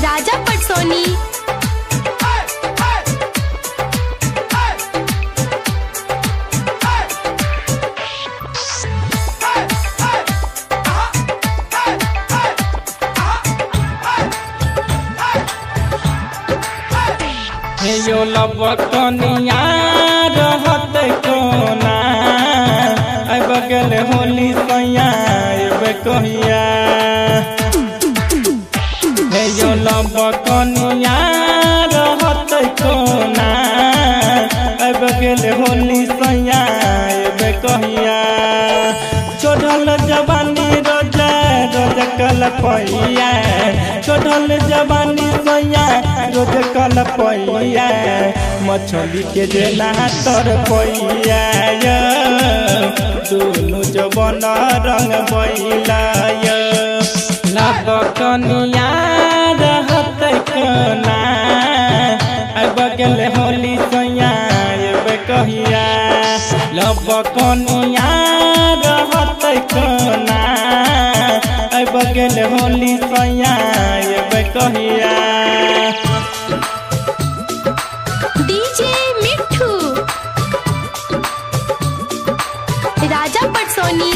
राजा पटसोनी। यो लबकनिया रहत कोना अब गल होली सैया अब कहिया। यो लबकनिया रहत कोना अब गल होली सैया अब कहिया। चढ़ल जवानी रोजा रोज कल पैया, चढ़ल जवानी सैया रोज कल पैया। मछली के जेना तर पैया दोनों जवन रंग बैला। लबकनिया रहत कोना अब गल होली सैया अब कहिया। लबकनिया रहत कोना अब गल होली सैया अब कहिया। डीजे मिठू राजा पटसोनी।